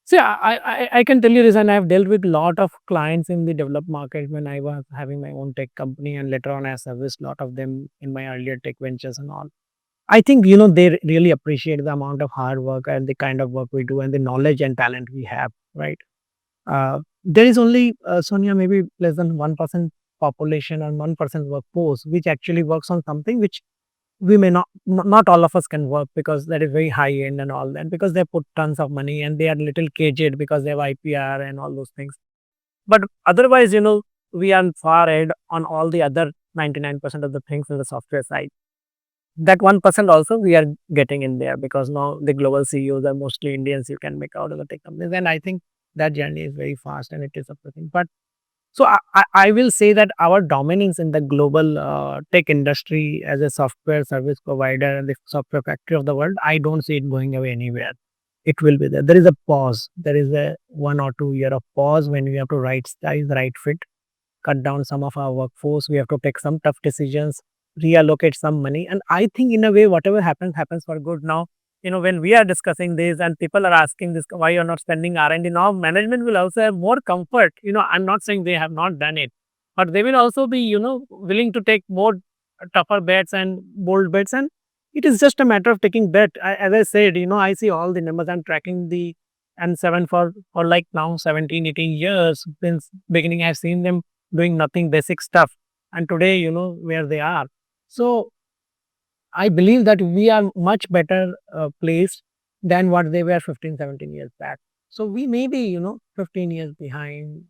See, I can tell you this, and I've dealt with a lot of clients in the developed market when I was having my own tech company, and later on I serviced a lot of them in my earlier tech ventures and all. I think they really appreciate the amount of hard work and the kind of work we do and the knowledge and talent we have, right? There is only Sonia, maybe less than 1% population and 1% workforce which actually works on something which we may not all of us can work because that is very high end and all that because they put tons of money and they are little caged because they have IPR and all those things. But otherwise, we are far ahead on all the other 99% of the things in the software side. that 1% also we are getting in there, because now the global CEOs are mostly Indians. You can make out of the tech companies, and I think that journey is very fast and it is approaching. But so I will say that our dominance in the global tech industry as a software service provider and the software factory of the world, I don't see it going away anywhere. It will be there. There is a pause. There is a 1 or 2 year of pause when we have to right size, right fit, cut down some of our workforce. We have to take some tough decisions, reallocate some money. And I think in a way, whatever happens, happens for good. Now, when we are discussing this and people are asking this, why you're not spending R&D now, management will also have more comfort. I'm not saying they have not done it, but they will also be, willing to take more tougher bets and bold bets. And it is just a matter of taking bet. As I said, I see all the numbers. I'm tracking the N7 for like now 17, 18 years. Since beginning, I've seen them doing nothing basic stuff. And today, where they are. So I believe that we are much better placed than what they were 15, 17 years back. So we may be, 15 years behind.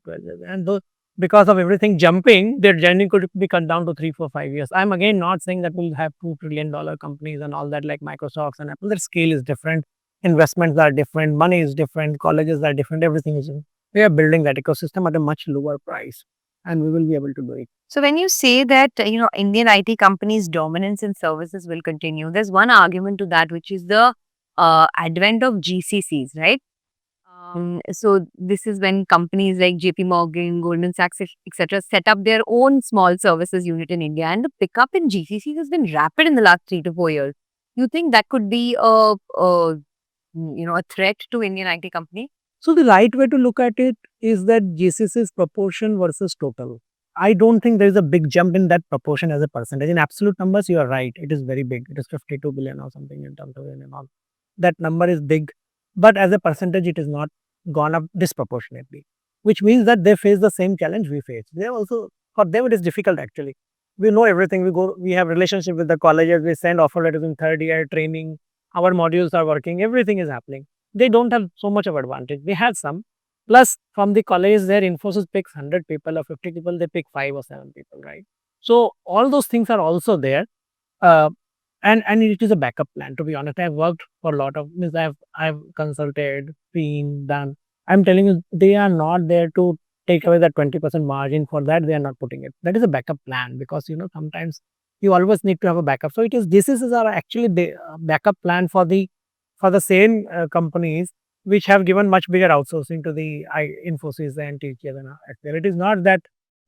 And because of everything jumping, their journey could be cut down to 3, 4, 5 years. I'm again not saying that we'll have $2 trillion companies and all that like Microsoft and Apple. Their scale is different. Investments are different. Money is different. Colleges are different. Everything is different. We are building that ecosystem at a much lower price, and we will be able to do it. So when you say that, Indian IT companies' dominance in services will continue, there's one argument to that, which is the advent of GCCs, right? So this is when companies like JP Morgan, Goldman Sachs, etc., set up their own small services unit in India, and the pickup in GCCs has been rapid in the last 3 to 4 years. You think that could be a threat to Indian IT company? So the right way to look at it is that GCC's proportion versus total. I don't think there is a big jump in that proportion as a percentage. In absolute numbers, you are right. It is very big. It is 52 billion or something in terms of and all. That number is big, but as a percentage, it is not gone up disproportionately, which means that they face the same challenge we face. They also, for them, it is difficult actually. We know everything. We have relationship with the colleges. We send offer letters in third year training. Our modules are working. Everything is happening. They don't have so much of advantage. They have some. Plus, from the college, their Infosys picks 100 people or 50 people, they pick 5 or 7 people, right? So, all those things are also there. Uh, and it is a backup plan, to be honest. I've worked for a lot of, means I've consulted, been done. I'm telling you, they are not there to take away that 20% margin. For that, they are not putting it. That is a backup plan, because, sometimes you always need to have a backup. So, this is our actually the backup plan for the same companies which have given much bigger outsourcing to the Infosys and TCS and Excel. It is not that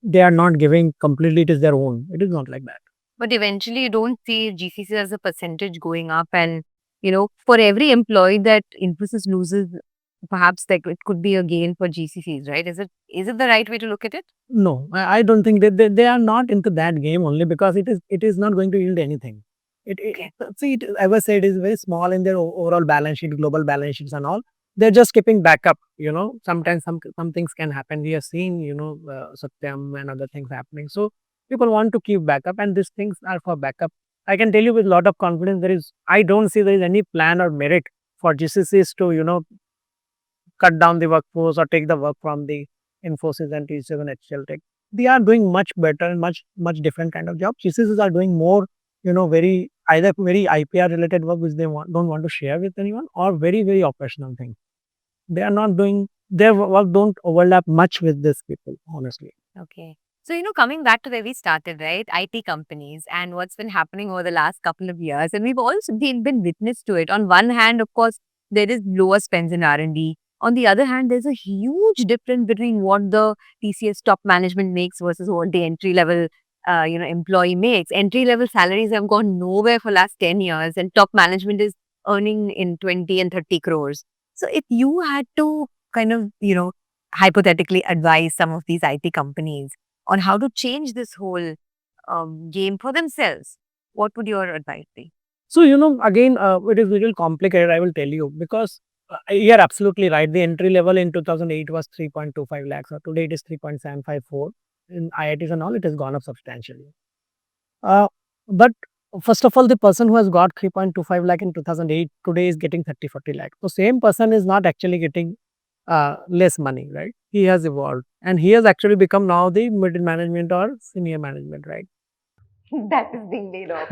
they are not giving completely, it is their own. It is not like that. But eventually, you don't see GCC as a percentage going up. And, for every employee that Infosys loses, perhaps it could be a gain for GCCs, right? Is it the right way to look at it? No, I don't think they are not into that game, only because it is not going to yield anything. As I said, it is very small in their overall balance sheet, global balance sheets and all. They're just keeping backup. Sometimes some things can happen. We have seen, Satyam and other things happening. So people want to keep backup, and these things are for backup. I can tell you with a lot of confidence, I don't see there is any plan or merit for GCCs to, cut down the workforce or take the work from the Infosys and TCS and HCL Tech. They are doing much better and much different kind of jobs. GCCs are doing more, either very IPR related work which they don't want to share with anyone, or very operational things. They are not doing, their work don't overlap much with these people, honestly. Okay. So, coming back to where we started, right? IT companies and what's been happening over the last couple of years. And we've also been witness to it. On one hand, of course, there is lower spends in R&D. On the other hand, there's a huge difference between what the TCS top management makes versus what the entry level employee makes. Entry level salaries have gone nowhere for last 10 years, and top management is earning in 20 and 30 crores. So if you had to kind of, hypothetically advise some of these IT companies on how to change this whole game for themselves, what would your advice be? So, again, it is a little complicated, I will tell you, because you're absolutely right. The entry level in 2008 was 3.25 lakhs, or today it is 3.754. In IITs and all, it has gone up substantially. But first of all, the person who has got 3.25 lakh in 2008 today is getting 30-40 lakh. So, same person is not actually getting less money, right? He has evolved, and he has actually become now the middle management or senior management, right? That is being laid off.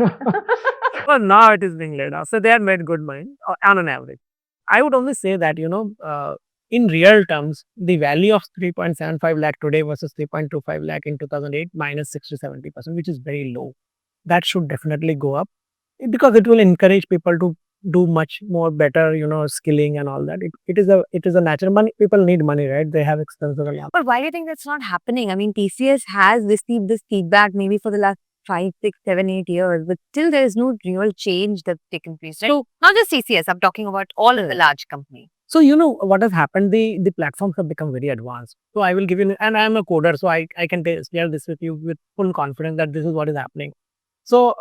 But now it is being laid off. So they have made good money on an average. I would only say that, in real terms, the value of 3.75 lakh today versus 3.25 lakh in 2008 minus 60 70%, which is very low. That should definitely go up because it will encourage people to do much more better, skilling and all that. It is a natural money. People need money, right? They have expenses and all. But why do you think that's not happening? I mean, TCS has received this feedback maybe for the last 5, 6, 7, 8 years, but still there is no real change that's taken place. Right? So not just TCS, I'm talking about all of the large companies. So what has happened? The platforms have become very advanced. So I will give you, and I am a coder, so I can share this with you with full confidence that this is what is happening. So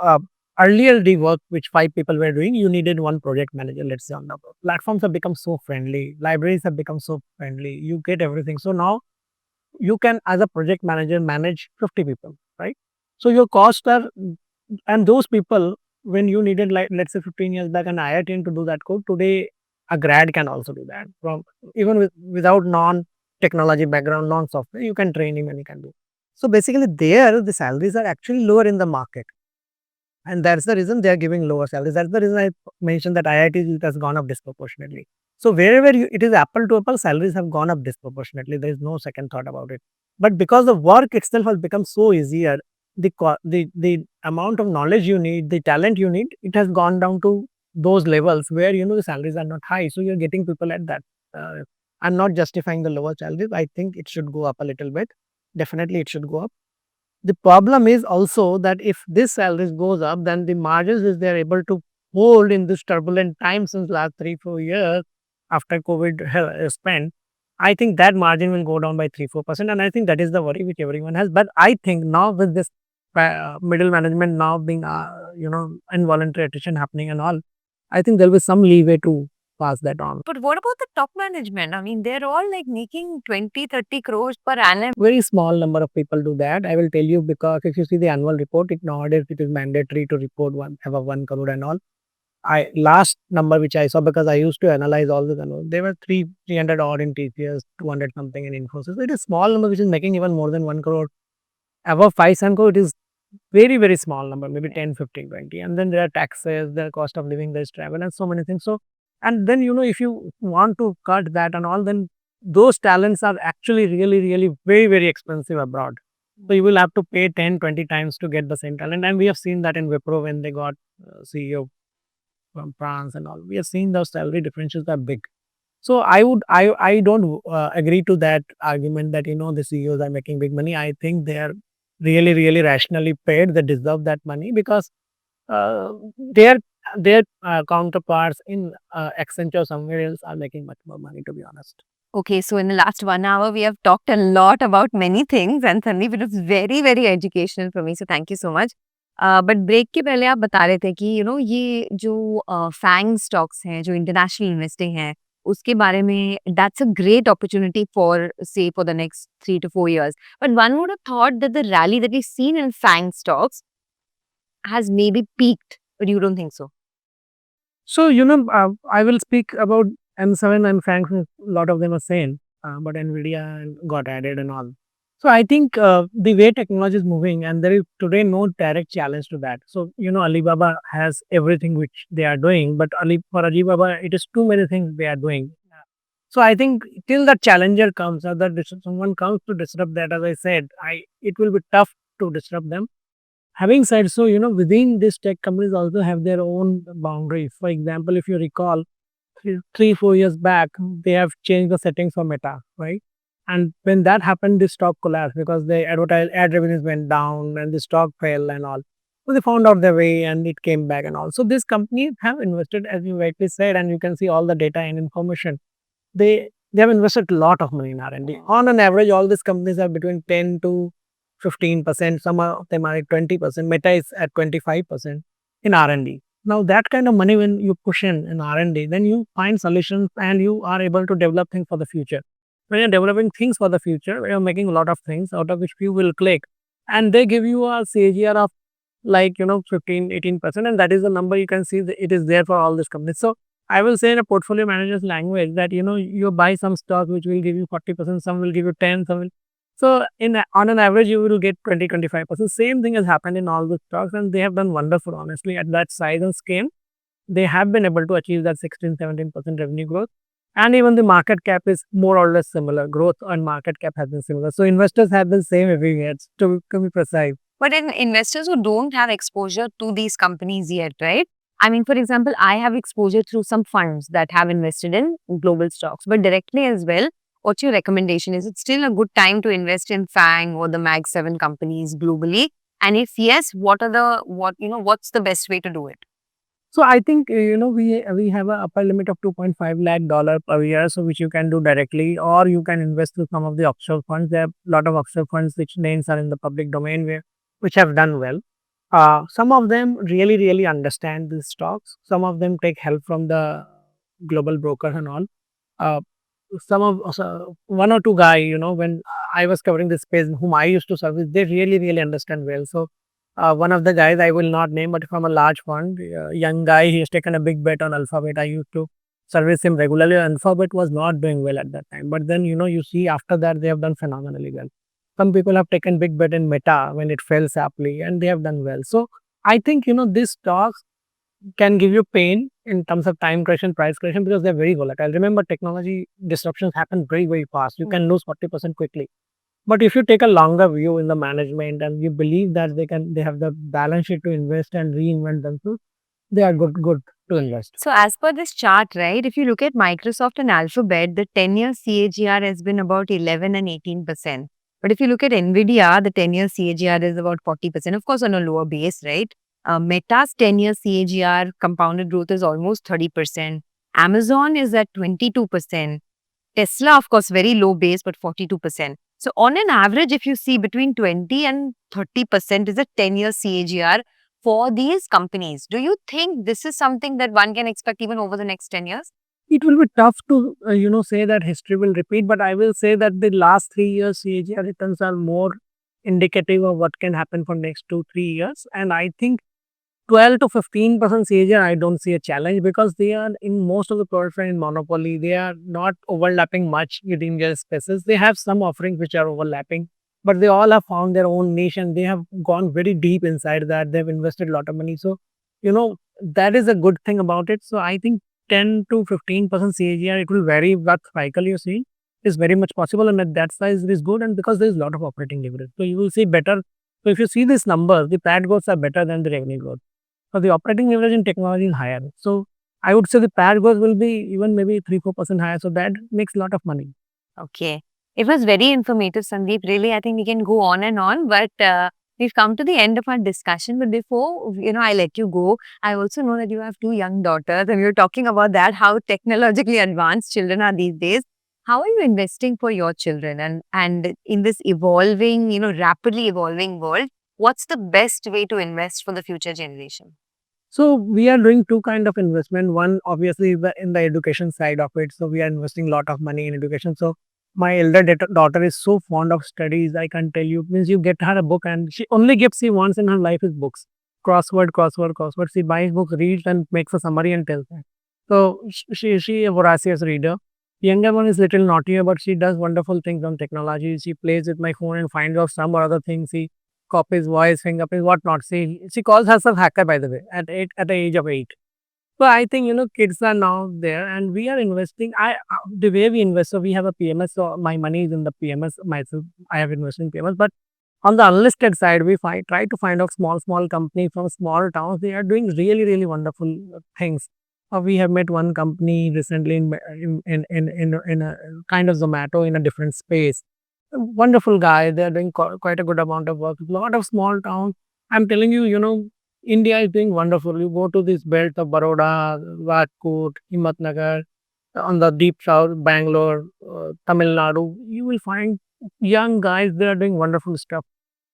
earlier the work which 5 people were doing, you needed one project manager. Let's say on the platforms have become so friendly, libraries have become so friendly. You get everything. So now you can, as a project manager, manage 50 people, right? So your costs are, and those people, when you needed, like, let's say 15 years back an IITian to do that code, today a grad can also do that from even without non-technology background, non-software, you can train him and he can do. So basically there the salaries are actually lower in the market. And that's the reason they are giving lower salaries. That's the reason I mentioned that IIT it has gone up disproportionately. So wherever it is apple to apple, salaries have gone up disproportionately. There is no second thought about it. But because the work itself has become so easier, the amount of knowledge you need, the talent you need, it has gone down to those levels where the salaries are not high. So you're getting people at that. I'm not justifying the lower salaries. I think it should go up a little bit. Definitely, it should go up. The problem is also that if this salaries goes up, then the margins which they are able to hold in this turbulent time since last 3, 4 years after COVID spent, I think that margin will go down by 3, 4%, and I think that is the worry which everyone has. But I think now with this middle management now being involuntary attrition happening and all, I think there will be some leeway to pass that on. But what about the top management? I mean, they're all like making 20, 30 crores per annum. Very small number of people do that. I will tell you because if you see the annual report, nowadays it is mandatory to report have a 1 crore and all. Last number which I saw, because I used to analyze all this and all, there were 300 odd in TCS, 200 something in Infosys. It is small number which is making even more than 1 crore. Above 5 crore, it is very, very small number, maybe 10, 15, 20. And then there are taxes, there are cost of living, there is travel and so many things. So, and then, if you want to cut that and all, then those talents are actually really, really very, very expensive abroad. So you will have to pay 10, 20 times to get the same talent. And we have seen that in Wipro when they got CEO from France and all. We have seen those salary differences are big. So I don't agree to that argument that, the CEOs are making big money. I think they are really, really rationally paid. They deserve that money because uh, their counterparts in Accenture somewhere else are making much more money, to be honest. Okay, so in the last 1 hour, we have talked a lot about many things, and Sandeep, it was very, very educational for me. So thank you so much. But break के पहले आप बता रहे थे कि ये जो Fang stocks हैं जो इंटरनेशनल इन्वेस्टिंग है उसके बारे में that's a great opportunity for say for the next 3 to 4 years. But one would have thought that the rally that we seen in FANG stocks has maybe peaked, but you don't think so? So, I will speak about M7 and Frank. A lot of them are same, but NVIDIA got added and all. So, I think the way technology is moving, and there is today no direct challenge to that. So, Alibaba has everything which they are doing, but for Alibaba, it is too many things they are doing. So, I think till the challenger comes, or that someone comes to disrupt that, as I said, it will be tough to disrupt them. Having said so, within these tech companies also have their own boundaries. For example, if you recall, 3, 4 years back, they have changed the settings for Meta, right? And when that happened, the stock collapsed because the ad revenues went down and the stock fell and all. So they found out their way and it came back and all. So these companies have invested, as you rightly said, and you can see all the data and information. They have invested a lot of money in R&D. On an average, all these companies have between 10 to 15%. Some of them are at 20%. Meta is at 25% in R&D. Now that kind of money, when you push in R&D, then you find solutions and you are able to develop things for the future. When you're developing things for the future, you're making a lot of things out of which few will click, and they give you a CAGR of 15, 18%, and that is the number you can see that it is there for all these companies. So I will say in a portfolio manager's language that you buy some stock which will give you 40%, some will give you 10, So on an average, you will get 20-25%. Same thing has happened in all the stocks, and they have done wonderful. Honestly, at that size and scale, they have been able to achieve that 16-17% revenue growth. And even the market cap is more or less similar. Growth and market cap has been similar. So investors have been same everywhere, to be precise. But in investors who don't have exposure to these companies yet, right? I mean, for example, I have exposure through some funds that have invested in global stocks, but directly as well. What's your recommendation? Is it still a good time to invest in FANG or the Mag 7 companies globally? And if yes, what's the best way to do it? So I think we have a upper limit of 2.5 lakh dollar per year, so which you can do directly, or you can invest through some of the offshore funds. There are a lot of offshore funds which names are in the public domain which have done well. Some of them really understand these stocks. Some of them take help from the global brokers and all. Uh, One or two guy, when I was covering this space, whom I used to service, they really understand well. So one of the guys I will not name, but from a large fund, young guy, he has taken a big bet on Alphabet. I used to service him regularly. Alphabet was not doing well at that time, but then you see after that they have done phenomenally well. Some people have taken big bet in Meta when it fell sharply, and they have done well. So I think these stocks can give you pain in terms of time correction, price correction, because they're very volatile. Remember, technology disruptions happen very fast. You can lose 40% quickly. But if you take a longer view in the management and you believe that they have the balance sheet to invest and reinvent themselves, they are good to invest. So, as per this chart, right, if you look at Microsoft and Alphabet, the 10-year CAGR has been about 11 and 18%. But if you look at Nvidia, the 10-year CAGR is about 40%, of course, on a lower base, right? Meta's 10-year CAGR compounded growth is almost 30%. Amazon is at 22%. Tesla, of course, very low base, but 42%. So, on an average, if you see between 20 and 30% is a 10-year CAGR for these companies. Do you think this is something that one can expect even over the next 10 years? It will be tough to say that history will repeat, but I will say that the last 3 years CAGR returns are more indicative of what can happen for next 2-3 years, and I think 12 to 15% CAGR, I don't see a challenge, because they are in most of the products are in monopoly. They are not overlapping much within their spaces. They have some offerings which are overlapping, but they all have found their own niche and they have gone very deep inside that. They've invested a lot of money. So, that is a good thing about it. So I think 10 to 15% CAGR, it will vary what cycle you see, is very much possible, and at that size it is good, and because there is a lot of operating leverage. So you will see better. So if you see this number, the PAT growths are better than the revenue growth. So the operating leverage in technology is higher. So I would say the PAT growth will be even maybe 3-4% higher. So that makes a lot of money. Okay. It was very informative, Sandeep. Really, I think we can go on and on, but we've come to the end of our discussion. But before, I let you go, I also know that you have 2 young daughters and we were talking about that, how technologically advanced children are these days. How are you investing for your children? And in this evolving, rapidly evolving world, what's the best way to invest for the future generation? So we are doing two kind of investment. One, obviously, in the education side of it. So we are investing a lot of money in education. So my elder daughter is so fond of studies. I can tell you, means you get her a book and she only gift she wants in her life is books. Crossword. She buys books, reads and makes a summary and tells her. So she a voracious reader. Younger one is little naughtier, but she does wonderful things on technology. She plays with my phone and finds out some or other things. She copies voice, fingerprint, whatnot. She calls herself hacker, by the way, at the age of 8. So I think kids are now there, and we are investing. The way we invest, so we have a PMS. So my money is in the PMS myself. I have invested in PMS, but on the unlisted side, we try to find out small companies from small towns. They are doing really wonderful things. We have met one company recently in a kind of Zomato in a different space. Wonderful guy. They are doing quite a good amount of work. A lot of small towns. I'm telling you, India is doing wonderful. You go to this belt of Baroda, Rajkot, Himatnagar, on the deep south, Bangalore, Tamil Nadu, you will find young guys. They are doing wonderful stuff,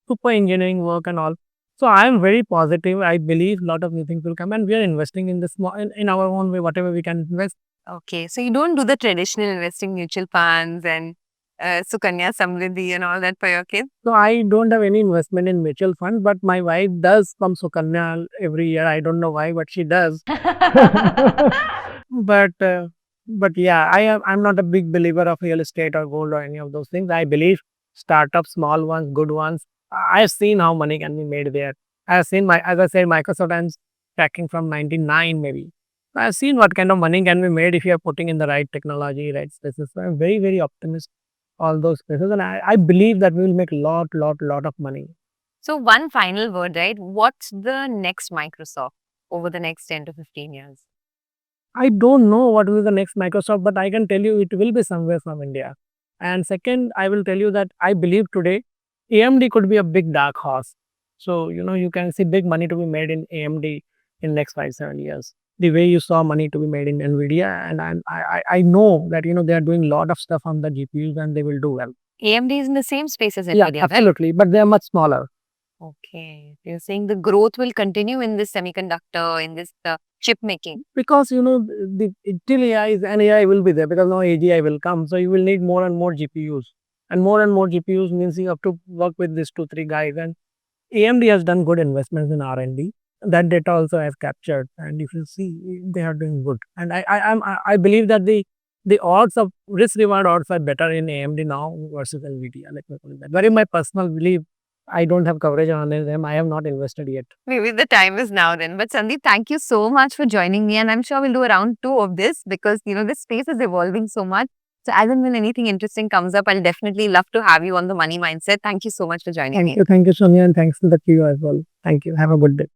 super engineering work and all. So I am very positive. I believe a lot of new things will come, and we are investing in in our own way, whatever we can invest. Okay, so you don't do the traditional investing mutual funds and Sukanya Samriddhi and all that for your kids? So I don't have any investment in mutual funds, but my wife does from Sukanya every year. I don't know why, but she does. but but yeah, I'm not a big believer of real estate or gold or any of those things. I believe startups, small ones, good ones. I have seen how money can be made there. I have seen as I said, Microsoft I'm tracking from 99 maybe. I have seen what kind of money can be made if you are putting in the right technology, right spaces. So I'm very, very optimistic all those places. And I believe that we will make lot of money. So one final word, right? What's the next Microsoft over the next 10 to 15 years? I don't know what will be the next Microsoft, but I can tell you it will be somewhere from India. And second, I will tell you that I believe today AMD could be a big dark horse. So, you can see big money to be made in AMD in next 5, 7 years. The way you saw money to be made in Nvidia, and I know that they are doing a lot of stuff on the GPUs and they will do well. AMD is in the same space as Yeah, Nvidia, right? absolutely, but they are much smaller. Okay. You're saying the growth will continue in this semiconductor, in this chip making. Because the till AI is and AI will be there because now AGI will come. So you will need more and more GPUs. And more GPUs means you have to work with these 2, 3 guys. And AMD has done good investments in R&D. That data also has captured. And if you see, they are doing good. And I believe that the odds of risk reward odds are better in AMD now versus NVIDIA. Let me put it that. Very my personal belief. I don't have coverage on them. I have not invested yet. Maybe the time is now then. But Sandeep, thank you so much for joining me. And I'm sure we'll do a round 2 of this because, this space is evolving so much. So as and when anything interesting comes up, I'll definitely love to have you on the money mindset. Thank you so much for joining me. Thank you, Sonia, and thanks to the queue as well. Thank you. Have a good day.